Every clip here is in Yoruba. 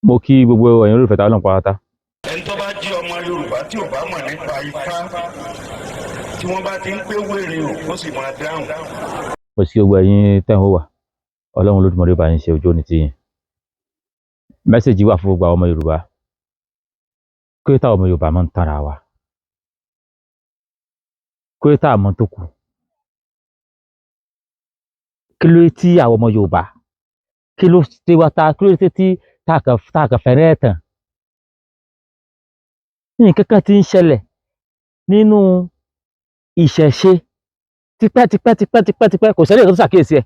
Mo kí gbogbo ẹ̀yin olólùfẹ́ ta lọ́n pátá. ẹni tó bá jí ọmọ Yorùbá tí ò bá mọ̀ nípa Ifá tí wọ́n bá ti ń pé wèrè o kó sì máa dáhùn. Mo sí gbogbo ẹ̀yin tẹ́ ń wò wá, Ọlọ́run Olódùmarè bá yín ṣe ojú òní tiyín. Mẹ́sẹ̀jì wà fún gbogbo àwọn ọmọ Yorùbá. Kí ló táwọn ọmọ Yorùbá máa ń tanra wa? Kí ló táwọn ọmọ tó kù? Kí ló tí àwọn ọmọ Yorùbá? Kí ló tí wa ta? Kí ló tí tá kàn fẹ́rẹ́ tàn? Nǹkan kan tí ń ṣẹlẹ̀ nínú ìṣẹ̀ṣe tipẹ́ kò sẹ́ni tó ṣàkíyèsí ẹ̀.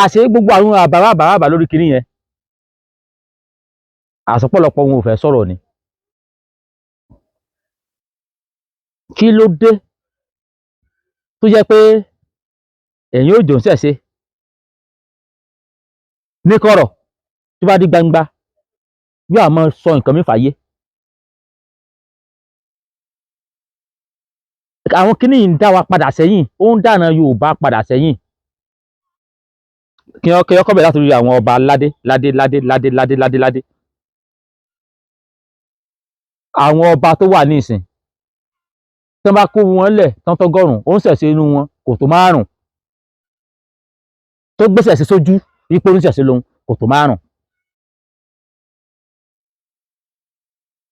Àṣé gbogbo àwọn àbàràbà lórí kinní yẹn. Àsọpọ̀lọpọ̀ wọn ò fẹ́ sọ̀rọ̀ ni. Kí ló dé tó jẹ́ pé ẹ̀yin ò jò ń ṣẹ̀ṣe ní kọ̀rọ̀ tó bá di gbangba yóò àmọ́ sọ nǹkan mi fàyè. Àwọn kinní yìí ń dá wa padà sẹ́yìn, ó ń dáná Yorùbá padà sẹ́yìn. Kí ọkọ̀ bẹ̀rẹ̀ láti rí àwọn ọba ládé. Àwọn ọba tó wà ní ìsìn tí wọ́n bá kó wọn lẹ̀ tán tọ́gọ́rùn-ún, ó ń ṣẹ̀ṣe inú wọn kò tó 5 tó gbéṣẹ̀ sí sójú ipò oníṣẹ̀ṣe lòun kò tó 5.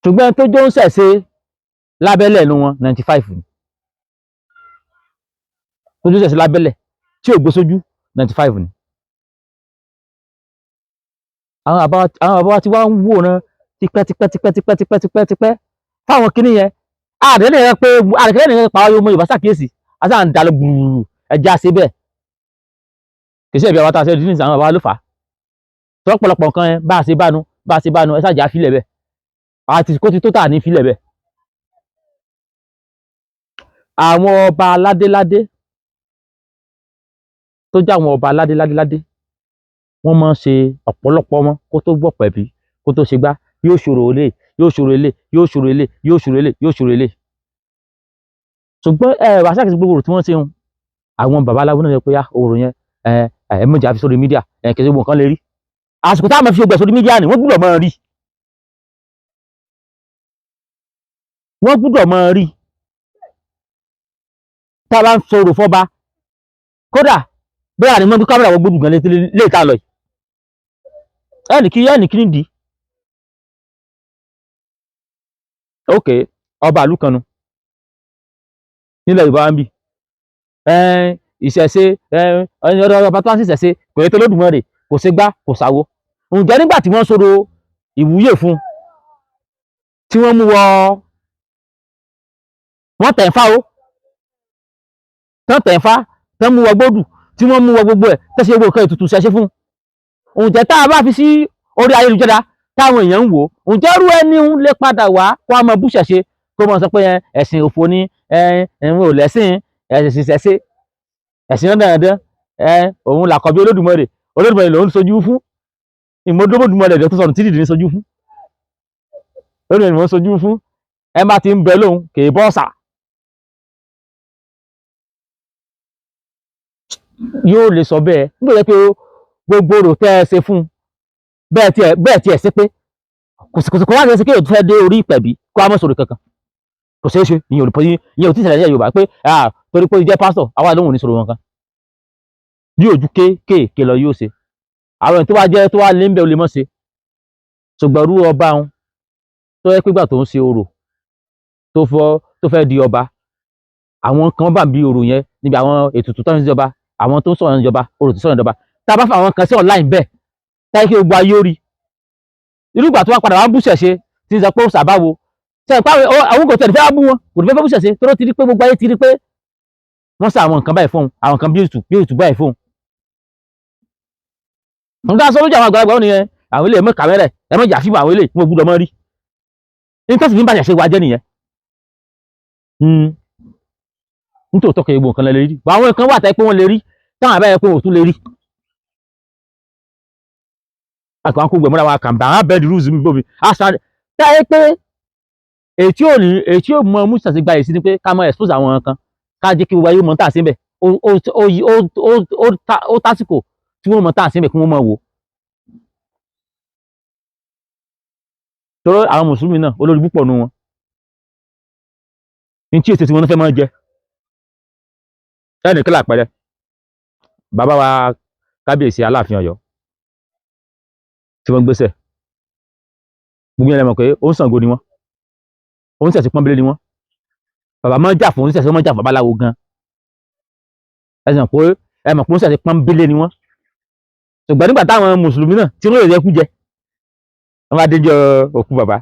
Ṣùgbọ́n tó jó ń ṣẹ̀ṣe lábẹ́lẹ̀ inú wọn 95 ni. Tó jó ń ṣẹ̀ṣe lábẹ́lẹ̀ tí ò gbé sójú 95 ni. Àwọn bàbá wa ti wá ń wòran tipẹ́ fáwọn kinní yẹn. Àdéhùn yẹn pé pa ọmọ Yorùbá ṣàkíyèsí àṣà ń dalẹ̀ gbùrù ẹja ṣe bẹ́ẹ̀. Kì í ṣe ẹ̀bí àwọn tá a ṣe dín ní àwọn bàbá ló fà á. Tọ́pọ̀lọpọ̀ nǹkan yẹn bá a ṣe bánu ẹ ṣáàjà fílẹ̀ bẹ́ẹ̀. Àti kó ti tó tà ní fílẹ̀ bẹ́ẹ̀. Àwọn ọba ládé tó jẹ́ àwọn ọba ládé wọ́n máa ń ṣe ọ̀pọ̀lọpọ̀ wọn kó tó gbọ́ pẹ̀bí kó tó ṣe gbá yóò ṣòro ilé yóò ṣòro ilé. Ṣùgbọ́n wà ṣàkíyèsí gbogbo tí wọ́n ṣe ń àwọn bàbá aláwo náà yẹ pé òòrùn yẹn mọ̀jà fi sórí mídíà kẹsì gbogbo nǹkan lè rí. Àsìkò táwọn fi ọgbẹ̀ sórí mídíà ni wọ́n gbúdọ̀ máa rí. Wọ́n gbúdọ̀ máa rí. Tá a bá ń sọ̀rọ̀ fọ́ba kódà bẹ́ẹ̀ ni wọ́n gbé kámẹ́rà wọ́n gbódùn gan lè ta lọ yìí. Ẹnì kí ní dì í. Ok, ọba ìlú kan nu nílẹ̀ Yorùbá ń bì. Ìṣẹ̀ṣe ọba tó wá sí ìṣẹ̀ṣe kò yẹ tó Olódùmarè kò ṣe gbá kò ṣàwo. Ǹjẹ́ nígbà tí wọ́n sọ̀rọ̀ ìwúyè fún tí wọ́n mú wọ́n tẹ̀ ń fá o tán mú wọ gbódù tí wọ́n mú wọ gbogbo ẹ̀ tẹ́sí gbogbo nǹkan ètùtù ṣẹṣẹ fún. Ǹjẹ́ tá a bá fi sí orí ayélujára táwọn èèyàn ń wò ǹjẹ́ rú ẹni ń lè padà wá kó a mọ bú ṣẹṣẹ kó mọ sọ pé ẹ̀sìn òfò ni ò lẹ́sìn ẹ̀sìn ṣẹṣẹ ẹ̀sìn náà dandan òun làkọ̀bí Olódùmarè lòun sojú fún ìmọ̀dómọ̀dùmarè tó sọnù tí dìdì ní sojú fún Olódùmarè ni wọ́n sojú fún ẹ má ti ń bẹ lóhun kì í bọ́ ọ̀sà. Yóò lè sọ bẹ́ẹ̀ nígbà pé gbogbo rò tẹ́ ẹ ṣe fún bẹ́ẹ̀ tí ẹ ṣe pé kò wá ṣe kí èèyàn fẹ́ dé orí ìpẹ̀bí kó a mọ̀ sọ̀rọ̀ kankan kò ṣeé ṣe ìyẹn ò tí ìṣẹ̀lẹ̀ Yorùbá pé torí pé jẹ́ pásítọ̀ àwa lóhùn ní sọ̀rọ̀ wọn kan bí ojú kéékèèké lọ yóò ṣe àwọn tó wá lé ń bẹ olè mọ́ ṣe. Ṣùgbọ́n rú ọba wọn tó yẹ pé gbà tó ń ṣe orò tó fẹ́ di ọba àwọn kan bá bí orò yẹn níbi àwọn ètùtù tó ń ṣe ọba àwọn tó ń sọ̀rọ̀ ìjọba orò tó sọ̀rọ̀ ìjọba tá a bá fa àwọn kan sí online bẹ́ẹ̀ táyé kí gbogbo ayé ó rí irú ìgbà tó wá padà wá ń bú ṣẹ̀ṣe tí ń sọ pé ó ṣàbáwo ṣe pé àwọn kò tẹ̀lé fẹ́ bú wọn kò fẹ́ bú ṣẹ̀ṣe tó ti rí pé gbogbo ayé ti rí pé wọ́n sá àwọn nǹkan báyìí fún àwọn kan bí ètùtù báyìí fún. Nǹkan sọ lójú àwọn àgbàlagbà nìyẹn àwọn ilé ẹ̀mọ́ kàmẹ́rẹ̀ ẹ̀mọ́ jà fíìmù àwọn ilé wọn gbúdọ̀ mọ́ rí nǹkan sì fi ń bàjẹ́ ṣe wa jẹ́ nìyẹn. Nítòótọ́ kẹ́ gbogbo nǹkan lè rí àwọn nǹkan wà táyé pé wọ́n lè rí táwọn àbáyẹ pé wọ́n tún lè rí. Àkàn kó gbẹ̀mọ́ra wa kàn bá àwọn bẹ́ẹ̀dì rúùsì mi bómi àṣà táyé pé èyí ò mọ mú ṣàṣì gba èsì ni pé ká mọ expose àwọn nǹkan ká jẹ́ kí gbogbo ayé mọ̀ tá à sí bẹ̀ ó tásìkò tí wọ́n mọ tá à ń ṣe bẹ̀ kí wọ́n mọ̀ wò. Torí àwọn mùsùlùmí náà olórí púpọ̀ nu wọn ní tí èsì tí wọ́n fẹ́ máa jẹ ẹnì kílà pẹ̀lẹ́ bàbá wa kábíyèsí aláàfin Ọ̀yọ́ tí wọ́n gbéṣẹ̀ gbogbo yẹn lè mọ̀ pé ó ń Ṣàngó ni wọ́n ó ń ṣẹ̀sìn pọ́nbélé ni wọ́n bàbá máa ń jà fún oníṣẹ̀ṣẹ̀ máa ń jà fún babaláwo gan ẹ mọ̀ pé oníṣẹ̀ṣẹ̀ pọ́nbélé ni wọ́n ṣùgbọ́n nígbà táwọn mùsùlùmí náà tí wọ́n lè kú jẹ wọ́n bá déjọ́ òkú bàbá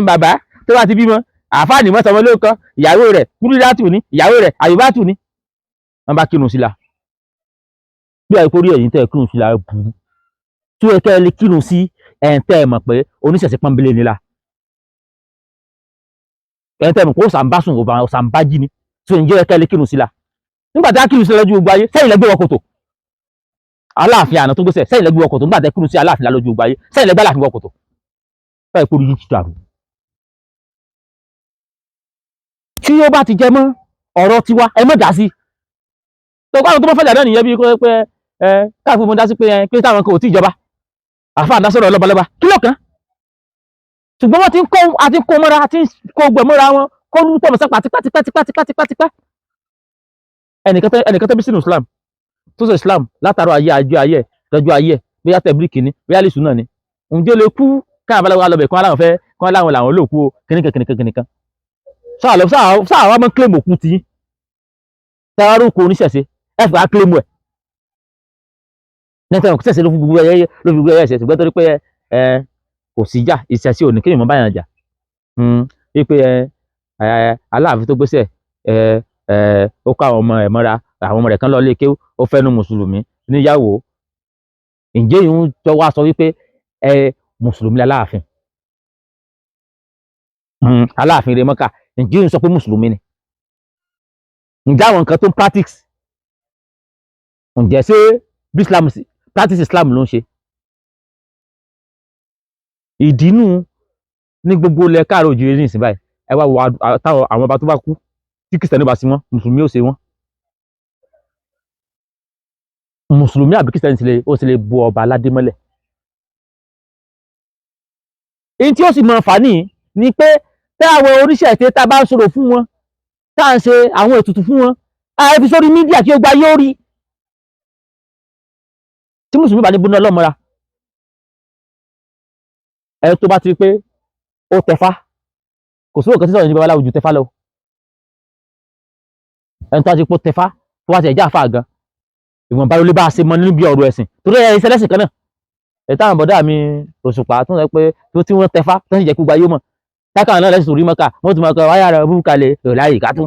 bàbá tó bá ti bímọ àfáàní mọ́ sọmọ lóòkọ ìyàwó rẹ̀ kúrúdátù ní ìyàwó rẹ̀ àyùbátù ní wọ́n bá kírun sí la bí àìkú rí ẹ̀yìn tẹ́ kírun sí la burú tí ó yẹ kẹ́ ẹ lè kírun sí tẹ́ ẹ mọ̀ pé oníṣẹ̀ṣẹ̀ pọ́nbélé ni la tẹ́ ẹ mọ̀ pé ó sàǹbásùn sàǹbájí ni tí ó ń jẹ́ kẹ́ ẹ lè kírun sí la nígbà tí a kírun sí lójú gbogbo ayé sẹ́yìn lẹ́gbẹ́ wọ kòtò aláàfin àná tó gbèsè sẹ́yìn lẹ́gbẹ́ wọ kòtò nígbà tí a kírun sí aláàfin lójú gbogbo ayé sẹ́yìn lẹ́gbẹ́ aláàfin wọ kòtò báyìí kó rí yín títà rú. Tí ó bá ti jẹ mọ́ ọ̀rọ̀ tiwa ẹ mọ̀ dá sí tó kọ́ àwọn tó bá fẹ́ jà náà nìyẹn bí pé káàkiri mo dá sí pé táwọn kan ò tí ìjọba àfa àdásọ̀rọ̀ ọlọ́balọ́ba kí ló kàn ṣùgbọ́n wọ́n ti ń kó àti kó mọ́ra àti kó gbẹ̀ mọ́ra wọn kó lù pọ̀ mọ́sá tipátipátipátipátipátipá ẹnìkan tó bí sínú Islam tó sọ Islam látàrọ ayé lọ́jọ́ ayé bóyá tẹ̀blíkì ni bóyá lè sùn náà ni ǹjẹ́ lè kú káàbálàwọ̀ alọ́bẹ̀ kan láwọn fẹ́ kan láwọn làwọn olóòkú o kìnnìkan sáà wá mọ́ kílèmù òkú ti tẹ́wárú kò oníṣẹ̀ṣe ẹ fà á kílèmù ẹ̀ nẹ́tẹ̀ ọ̀kú ṣẹ̀ṣẹ̀ ló fi gbogbo ẹyẹ ẹ̀ṣẹ̀ ṣùgbọ́n torí pé kò sí jà ìṣẹ̀ṣẹ̀ òní kéèyàn mọ́ báyàn jà wípé Aláàfin tó gbéṣẹ̀ ó kọ́ àwọn ọmọ ẹ̀ mọ́ra àwọn ọmọ rẹ̀ kan lọ lé kéwú ó fẹ́nu mùsùlùmí níyàwó ǹjẹ́ ìhun tó wá sọ wípé mùsùlùmí Aláàfin Aláàfin rẹ̀ Mọ́kà ǹjẹ́ ìhun sọ pé mùsùlùmí ni ǹjẹ́ àwọn nǹkan tó ń practice ǹjẹ́ ṣé bí Islam practice Islam ló ń ṣe ìdínú ní gbogbo ilẹ̀ káàrọ̀ òjìrè ní ìsìn báyìí ẹ wá wo táwọn àwọn ọba tó bá kú tí Kìrìsìtẹ́nì bá sí wọn mùsùlùmí ó ṣe wọn mùsùlùmí àbí Kìrìsìtẹ́nì ó sì lè bu ọba aládé mọ́lẹ̀ èyí tí ó sì mọ àǹfààní ni pé tẹ́ àwọn oníṣẹ́ ètè tá a bá ń sọ̀rọ̀ fún wọn tá à ń ṣe àwọn ètùtù fún wọn ààrẹ fi sórí mídíà tí ó gba yóò rí tí mùsùlùmí bá ní bóná ọlọ́mọra ẹ tó bá ti rí pé ó tẹfá kò sí òkè tí sọ̀rọ̀ ní babaláwo ju tẹfá lọ ẹni tó bá ti pọ̀ tẹfá tó wá ti ẹ̀já àfáà gan ìwọ̀n bá lólé bá a ṣe mọ nínú bí ọ̀rọ̀ ẹ̀sìn torí ẹ̀ iṣẹ́ lẹ́sìn kan náà ẹ̀ táwọn bọ̀dá mi Òṣùpá tó ń sọ pé tó tí wọ́n tẹfá tó ń sì jẹ́ kó gba yóò mọ̀ tákà náà lẹ́sìn orí Mọ́kà wọ́n ti mọ̀ kọ́ wáyà rẹ̀ búkàlẹ̀ ìrọ̀láyè kátó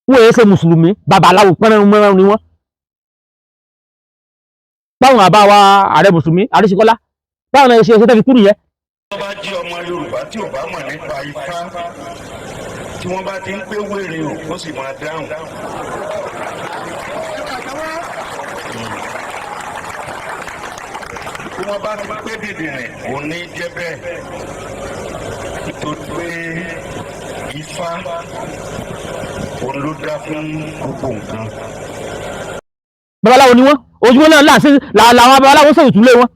wọ́n èé ṣe mùsùlùmí babaláwo pẹ́rẹ́ mọ́rán ni wọ́n báwọn àbá wa ààrẹ mùsùlùmí Adéṣekọ́lá báwọn náà ṣe ṣe tẹ́fi kúrò yẹn. wọ́n bá jí ọmọ Yorùbá tí ò bá mọ̀ nípa Ifá tí wọ́n bá ti ń pé wèrè o ó sì máa dáhùn. tí wọ́n bá ti pé dìdìrìn kò ní jẹ́ bẹ́ẹ̀ nítorí pé Ifá òun ló dá fún gbogbo nǹkan. babaláwo ni wọ́n ojúmọ́ náà láàṣẹ làwọn babaláwo sọ̀rọ̀ ìtúlé wọn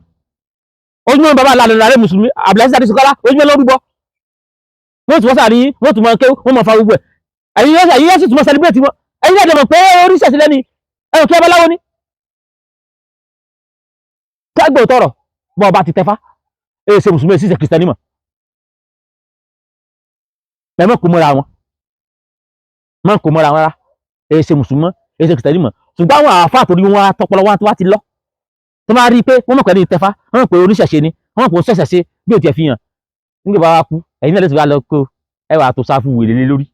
ojúmọ́ bàbá àlàlẹ́ mùsùlùmí Abdulaziz Adéṣekọ́lá ojúmọ́ lórúbọ wọ́n tún wọ́n sàrí wọ́n tún mọ̀ ké wọ́n mọ̀ fa gbogbo ẹ̀ ẹ̀yin yóò sì tún mọ̀ celebrate wọn ẹ̀yin náà dẹ̀mọ̀ pé oríṣiríṣi lẹ́ni ẹ̀rọ kí babaláwo ni tágbò tọrọ bọ́ ọba ti tẹfá èyí ṣe mùsùlùmí èyí ṣe kìrìsìtẹ́nì mọ̀ mẹ́mọ́ kò mọ́ra wọn mọ́ kò mọ́ra wọn rárá èyí ṣe mùsùlùmí èyí ṣe kìrìsìtẹ́nì mọ̀ ṣùgbọ́n àwọn àáfàá torí wọn tọpọlọ wọn wá ti lọ tó máa rí i pé wọ́n mọ̀ pẹ̀lú ìtẹfá wọ́n mọ̀ pé oníṣẹ̀ṣe ni wọ́n mọ̀ pé oníṣẹ̀ṣe ṣe bí ò tiẹ̀ fi hàn nígbà bá wa kú ẹ̀yin náà lè ti wá lọ kó ẹ wà tó sáfù wèrè lé lórí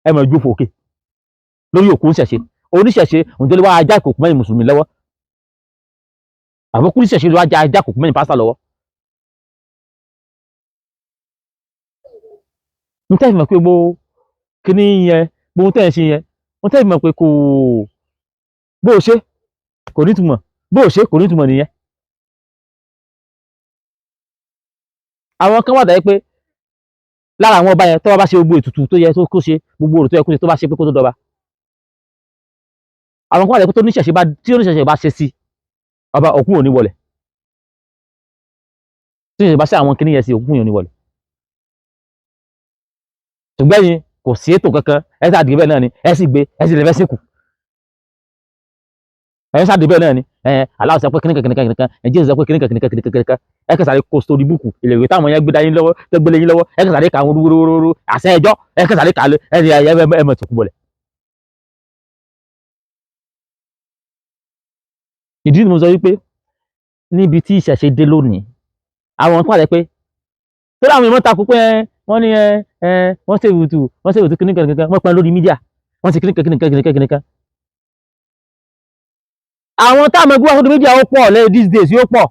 ẹ mọ̀ jófò òkè lórí òkú oníṣẹ̀ṣe òǹdó lè wá ajá ìkòkò mẹ́rin mùsùlùmí lọ́wọ́ àbúkú oníṣẹ̀ṣe lè wá ajá ìkòkò mẹ́rin pásítà lọ́wọ́ n tẹ́ fi mọ̀ pé gbogbo kíní yẹn gbogbo tẹ́ ẹ̀ ṣe yẹn wọ́n tẹ́ fi mọ̀ pé kò bó o ṣe kò nítumọ̀ bó o ṣe kò nítumọ̀ nìyẹn. àwọn kan wà dáyé pé lára àwọn ọba yẹn tó bá ṣe gbogbo ètùtù tó yẹ kó ṣe gbogbo òrò tó yẹ kó ṣe tó bá ṣe pé kó tó dọba àwọn kan wà lẹ́kọ́ tó níṣẹ̀ṣe bá tí oníṣẹ̀ṣe bá ṣe sí ọba òkú ò ní wọlé tí oníṣẹ̀ṣe bá ṣe àwọn kìnìyàn sí òkú ò ní wọlé ṣùgbọ́n yìí kò sí ètò kankan ẹ sáà dìbẹ́ náà ni ẹ sì gbé ẹ sì lè fẹ́ sìnkú ẹ sáà dìbẹ́ náà ni aláwọ̀ sọ pé kìnìkan ẹ jésù sọ pé kìnìkan ẹ kẹsàrí kó sórí búùkù ìlèwé táwọn yẹn gbé dání lọ́wọ́ tó gbélé yín lọ́wọ́ ẹ kẹsàrí kà wọn rúrúrúrú àṣẹ ẹjọ́ ẹ kẹsàrí kà ẹ mọ̀ tó kú bọ̀lẹ̀. ìdí ni mo sọ wípé níbi tí ìṣẹ̀ṣe dé lónìí àwọn kan wà lẹ́ pé tó láwọn èèyàn takò pé wọ́n ní wọ́n ṣèwùtú kìnìkan wọ́n pẹ́ lórí mídíà wọ́n ti kìnìkan. àwọn táwọn ẹgbẹ́ wọn mídíà ó pọ̀ lẹ́yìn these days yóò pọ̀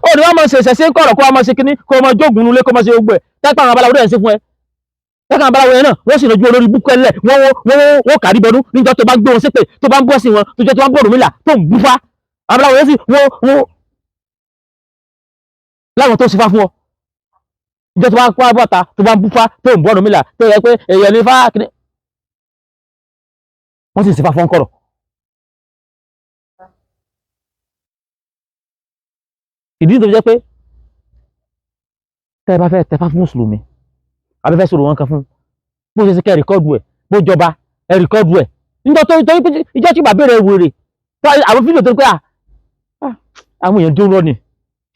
ó ní wọ́n máa ṣe ìṣẹ̀ṣe ń kọ̀rọ̀ kó wọ́n máa ṣe kíní kó wọ́n máa jógun nulẹ̀ kó máa ṣe gbogbo ẹ̀ tẹ́pẹ́ àwọn abaláwo dẹ̀ ń ṣe fún ẹ tẹ́pẹ́ àwọn abaláwo yẹn náà wọ́n sì lójú olórí búkú ẹlẹ̀ wọ́n kàrí bọdún níjọ́ tó bá gbé wọn ṣépè tó bá ń bọ́ sí wọn tó jẹ́ tó bá ń bọ̀ Ọ̀rúnmìlà tó ń búfá abaláwo yẹn sì wọ́n láwọn tó ṣe fá fún ọ ìjọ tó bá pa bọ́ta tó bá ń búfá tó ń bọ̀ Ọ̀rúnmìlà tó yẹ pé èèyàn ní fá kíní wọ́n sì ṣe fá fún kọ̀rọ̀. ìdí tó fi jẹ́ pé tẹ́ ẹ bá fẹ́ tẹfá fún mùsùlùmí abẹ́fẹ́ sọ̀rọ̀ wọn kan fún bó ṣe kẹ́ rìkọ́dù ẹ̀ bó jọba ẹ rìkọ́dù ẹ̀ níjọ́ tó torí pé ìjọ́ tí bàbá rẹ̀ wèrè tó àwọn fídíò tó ń pẹ́ àwọn èèyàn dún lọ́nìí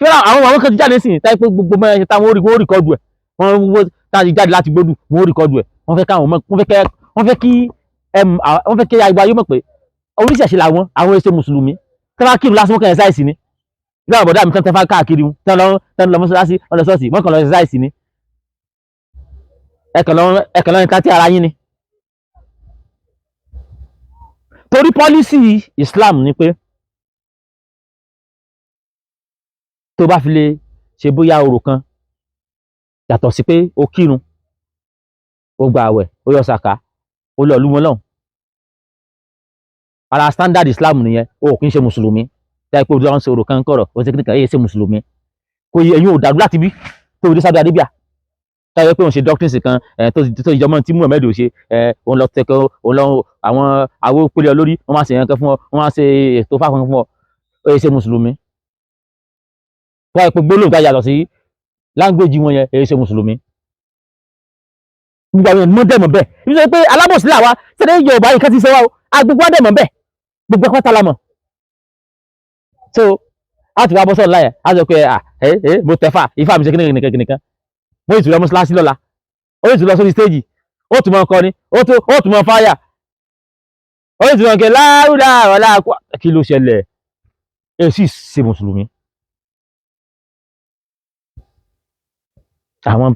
ṣé àwọn kan ti jáde sí táyé pé gbogbo mẹ́rin ṣe táwọn ó rìkọ́dù ẹ̀ wọ́n táyé jáde láti gbódù wọ́n ó rìkọ́dù ẹ̀ wọ́n fẹ́ kí ayé mọ̀ pé oníṣẹ̀ṣe làwọn àwọn ẹ̀ṣẹ̀ mùsùlùmí tẹ́lá kírun lásán wọ́n kàn ẹ̀ sáìsì ni bí àwọn bọ̀dá mi tán tẹ́fà káàkiri tán lọ mọ́sálásí ọ̀nà ṣọ́ọ̀ṣì wọ́n kàn lọ ẹ̀sáìsì ni ẹ̀kàn lọ ẹ̀ka tí ara yín ni. torí pọ́lísì Islam ni pé tó bá fi lè ṣe bóyá orò kan yàtọ̀ sí pé ó kírun ó gba àwẹ̀ ó yọ sàká ó lọ lúmọ lọ́hùn ara standard Islam nìyẹn ó kì í ṣe mùsùlùmí dáì pé òdúrà ń ṣe orò kan kọ̀rọ̀ ó ṣe kíkà èyí ṣe mùsùlùmí kò yẹ ẹ̀yin ò dàrú láti bí tó o dé Saudi Arabia táyọ̀ pé òun ṣe doctrines kan tó ìjọmọ́ tí Muhammed ò ṣe òun lọ tẹ̀kọ́ òun lọ àwọn àwo pélé ọ lórí wọ́n máa ṣe yẹn kan fún ọ wọ́n máa ṣe ètò fáfọn fún ọ ó yẹ ṣe mùsùlùmí táyọ̀ pé gbólóhùn táyà lọ sí language wọn yẹn èyí ṣe mùsùlùmí gbogbo àwọn ènìyàn dẹ̀mọ̀ bẹ́ẹ̀ nítorí pé alábòsí làwa ṣẹlẹ̀ Yorùbá yìí kan ti ṣe wá o agbègbè wa dẹ̀mọ̀ bẹ́ẹ̀ gbogbo ẹ̀kọ́ tá la mọ̀ so a ti wá bọ́ sọ́ọ̀lá yẹn a sọ pé mo tẹ̀fà ifá mi ṣe kíníkan mo ì tún lọ mọ́ṣáláṣí lọ́la ó ì tún lọ sórí stéèjì ó tún mọ kọrin ó tún mọ fáyà ó ì tún mọ kẹ láàrúdà ọ̀la kí ló ṣẹlẹ̀ èsì ṣe mùsùlùmí. àwọn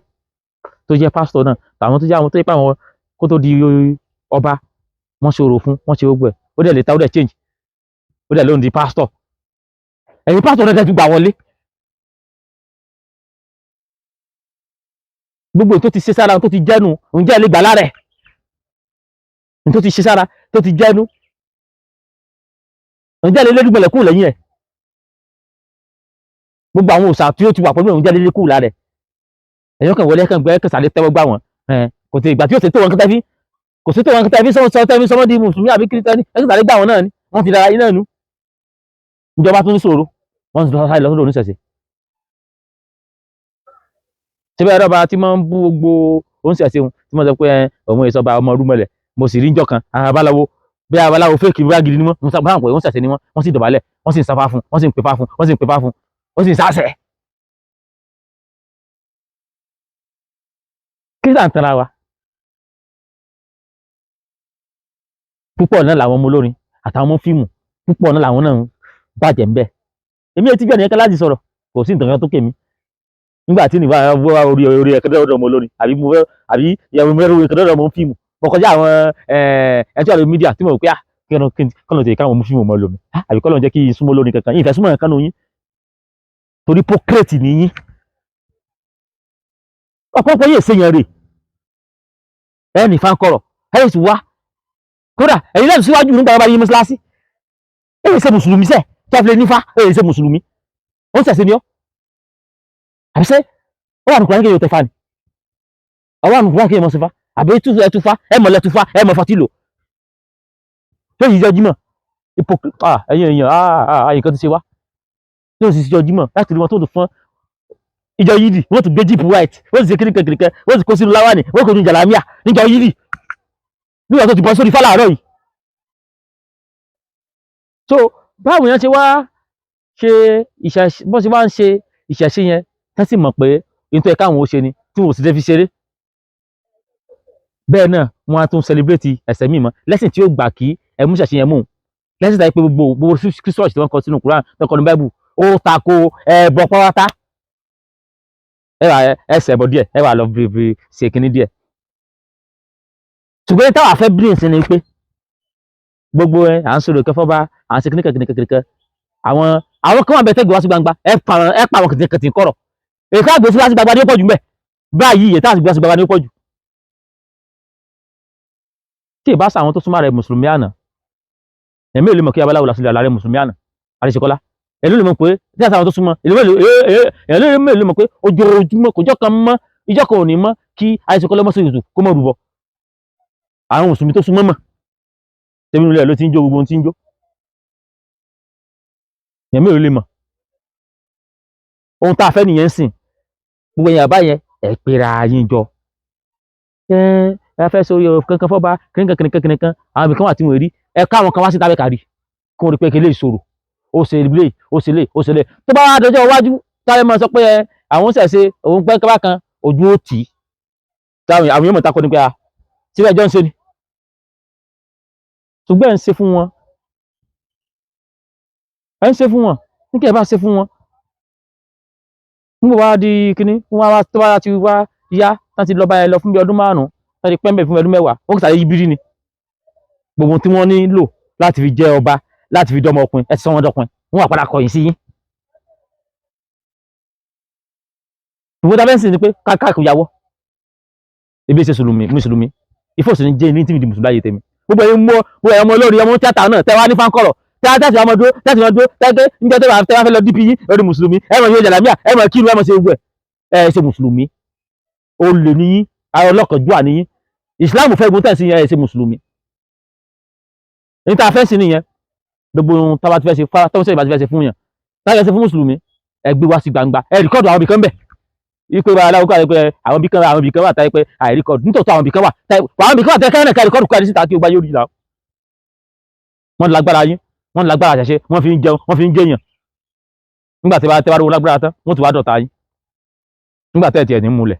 tó jẹ́ pásítọ̀ náà àwọn tó jẹ́ àwọn tó jẹ́ pé àwọn kó tó di ọba wọ́n ṣe orò fún wọ́n ṣe gbogbo ẹ̀ ó dẹ̀ lè ta ó dẹ̀ change ó dẹ̀ lóun di pásítọ̀ ẹ̀yin pásítọ̀ náà tẹ́ fi gbà wọlé gbogbo tó ti ṣe sára tó ti jẹ́nu ǹjẹ́ ilé gbà lára ẹ̀ tó ti ṣe sára tó ti jẹ́nu ǹjẹ́ ilé lẹ́dùgbọ̀lẹ̀ kù lẹ́yìn ẹ̀ gbogbo àwọn òòṣà tí ó ti wà pẹ̀lú ǹjẹ́ ilé kù lára ẹ̀ ẹ̀yọ́ kan wọlé ẹ̀kan gbẹ́ kẹsàlẹ̀ tẹ́wọ́ gbà wọ́n kò tí ìgbà tí ó ṣe tó wọn kẹtẹ́fí kò sí tó wọn kẹtẹ́fí sọmọ́ di mùsùlùmí àbí kírísítẹ́nì ẹ̀kẹsàlẹ̀ gbà wọ́n náà ni wọ́n ti dára iná nu ìjọba tó ní sòrò wọ́n ti sáré lọ sódò oníṣẹ̀ṣe síbẹ̀ ẹ̀rọ ọba tí máa ń bú gbogbo oníṣẹ̀ṣe wọn tí wọ́n sọ pé òun èso ọba ọmọ Ọ̀rúnmọlẹ̀ mo sì rí njọ́ kan abaláwo bí abaláwo fèkì bí agidi ni wọ́n sábà pé oníṣẹ̀ṣe ni wọ́n sì dọ̀bálẹ̀ wọ́n sì ń sáfá fún wọ́n sì ń pè fá fún wọ́n sì ń pè fá fún wọ́n sì ń sáṣẹ̀. kí sàn tanra wa púpọ̀ náà làwọn ọmọ olórin àtàwọn ọmọ fíìmù púpọ̀ náà làwọn náà bàjẹ́ ńbẹ́ èmi ò tí gbẹ̀ nìyẹn láti sọ̀rọ̀ kò sí nǹkan kan tó kèmí nígbà tí nìbá wá orí ẹ̀kẹ́dẹ́ ọ̀dọ̀ ọmọ olórin àbí ìyàwó mẹ́rin orí ẹ̀kẹ́dẹ́ ọ̀dọ̀ ọmọ fíìmù mo kọjá àwọn ẹ̀tí àlọ́ mídíà tí mo rò pé kọ́nà tèè káwọn ọmọ fíìmù ọmọ lómi àbí kọ́nà jẹ́ kí súnmọ́ olórin kankan ìfẹ́ súnmọ́ kankan yín torí pókírètì nìyí ọ̀pọ̀pọ̀ yìí èsèyàn rè ẹnì fankọrọ̀ ẹ̀yìn sì wá kódà ẹ̀yin náà síwájú nígbà wọn bá yí mọ́ṣáláṣí èyí ṣe mùsùlùmí sẹ́ẹ̀ tí a fi lè nífà èyí ṣe mùsùlùmí ó ń ṣẹ̀ṣẹ̀ ni ọ́ àbí ṣé ó wà nùkúrán kéèyàn tẹ̀fà ni ọwọ́ nùkúrán kéèyàn mọ̀ sí fa àbí ẹtúfà ẹmọ̀lẹ́túfà ẹmọ̀ fọtí lò tó yìí jọ jímọ̀ ẹ̀yin èèyàn nǹkan ti ṣe wá tó sì jọ jímọ̀ láti rí wọn tó tó fún ìjọ yídì wọ́n tún gbé jíìpù white wọ́n sì ṣe kíríkẹ̀kíríkẹ̀ wọ́n sì kó sínú láwàní wọ́n kò ní jàlámíà níjọ yídì nígbà tó ti bọ́ sórí fálàárọ̀ yìí. So báwo yẹn ṣe wá ṣe bọ́n ṣe wá ń ṣe ìṣẹ̀ṣe yẹn tẹ́ sì mọ̀ pé nítorí ẹ̀ka àwọn ò ṣe ni tí wọn ò sì lè fi ṣeré. Bẹ́ẹ̀ náà wọ́n á tún celebrate ẹ̀sẹ̀ mímọ́ lẹ́sìn tí ó gbà kí ẹ̀mú ìṣẹ̀ṣe yẹn mú lẹ́sìn tàbí pé gbogbo Christmas tí wọ́n kọ sínú Quran tó kọ ní Bible ó tako ẹbọ pátá. Ẹsẹ̀ bọ̀ díẹ̀ ẹ wà lọ bèrè ṣe kínní díẹ̀. Ṣùgbọ́n táwa fẹ́ bílíǹ sí ni pé gbogbo à ń sọ̀rọ̀ kẹfọ́ba à ń ṣe kíníkẹ̀kíníkẹ̀kíníkẹ̀ àwọn kan wà bẹ́ẹ̀ tẹ́gbẹ̀ẹ́ wá sí gbangba ẹ pa àwọn kìtìkìtì kọ̀rọ̀ èyí ká gbé sí wá sí gbangba ní ó pọ̀ jù mẹ́ báyìí èyí tá à sì gbé wá sí gbangba ní ó pọ̀ jù. Tí ì bá sàwọn tó súnmọ́ rẹ̀ mùsùlùmí àná ẹ̀mí ò lè mọ̀ kí abaláwo làṣìlẹ̀ àlàrẹ̀ mùsùlùmí àná Adéṣekọ́lá èló lè mọ̀ pé tí àtàwọn tó súnmọ́ èló lè mọ̀ pé ojoojúmọ́ kòjọ́ kan mọ́ ìjọ́ kan ò ní mọ́ kí Adéṣekọ́lá mọ́ sí ìrùtù kó mọ́ rúbọ àwọn mùsùlùmí tó súnmọ́ mọ̀ tẹ́bí nílẹ̀ ló ti ń jó gbogbo ohun tí ń jó ẹ̀mí ò lè mọ̀ ohun tá a fẹ́ nìyẹn sìn gbogbo ẹ̀yìn àbá yẹn ẹ̀ pera yín jọ ẹ fẹ́ sórí kankan fọ́ba kìnìkan àwọn ibìkan wà tí wọ́n rí ẹ ká àwọn kan wá sí tábẹ́ kárí kí wọ́n rí pé kí lè ṣòro ó ṣe ilé ó ṣe lè tó bá wá dọjọ́ iwájú táyé máa sọ pé àwọn ṣẹ̀ṣe òun pẹ́ kábà kan ojú ó tì í táwọn àwọn yóò mọ̀ tako ni pé síbẹ̀ ẹjọ́ ń ṣe ni ṣùgbọ́n ẹ̀ ń ṣe fún wọn ní kí ẹ bá ṣe fún wọn nígbà wá di kíní tó bá ti wá yá láti lọ bá ẹ lọ fún bí ọdún 5 láti pẹ́ńbẹ̀ fún ọdún 10 wọ́n kì í sáré yí bírí ni gbogbo tí wọ́n nílò láti fi jẹ́ ọba láti fi dọ́mọ ọkùnrin ẹ ti sọ wọn dọkùnrin wọ́n wà padà kọ̀yìn sí yín. ìwé tá bẹ́ẹ̀ sì ni pé káàkiri ìyàwó ebi ṣe mùsùlùmí ìfọ̀sì ní jẹ́ ní tí mi di mùsùlùmí láyé tèmi gbogbo ẹ̀yin mọ́ gbogbo ọmọ olórí ọmọ tíátà náà tẹ́ wá ní fáńkọ̀rọ̀ tẹ́tí ọmọ dúró tẹ́tẹ́ níjẹ́ tẹ́ wá fẹ́ lọ dípì yín lórí mùsùlùmí ẹ mọ̀ yóò jàlámíà ẹ mọ̀ kírun ẹ mọ̀ ṣe gbogbo ẹ ṣe mùsùlùmí olè ní yín ọlọ́kànjúà ní yín ìsìláàmù fẹ́ gun tẹ̀sí yẹn ẹ ṣe mùsùlùmí ní tá a fẹ́ sí nìyẹn gbogbo ohun tá a bá ti fẹ́ ṣe tọ́wọ́sẹ̀ ìbá ti fẹ́ ṣe fún yàn láti ṣe fún mùsùlùmí ẹ gbé wá sí gbangba ẹ rìkọ́dù àwọn ibìkan bẹ̀ ipe wa aláwọ̀ kọ́ pé àwọn ibìkan wà táyé pé àìríkọ́dù nítòótọ́ àwọn ibìkan wà tẹ́ kẹ́rẹ́ náà ká rìkọ́dù kárí síta kí o gbá yóò rí la wọ́n lágbára yín wọ́n lágbára àṣẹṣe wọ́n fi ń jẹun wọ́n fi ń jẹyàn nígbà tí wọ́n lágbára tán wọ́n ti wá dọ̀tá yín nígbà tẹ́ ẹ̀ tiẹ̀ ní múlẹ̀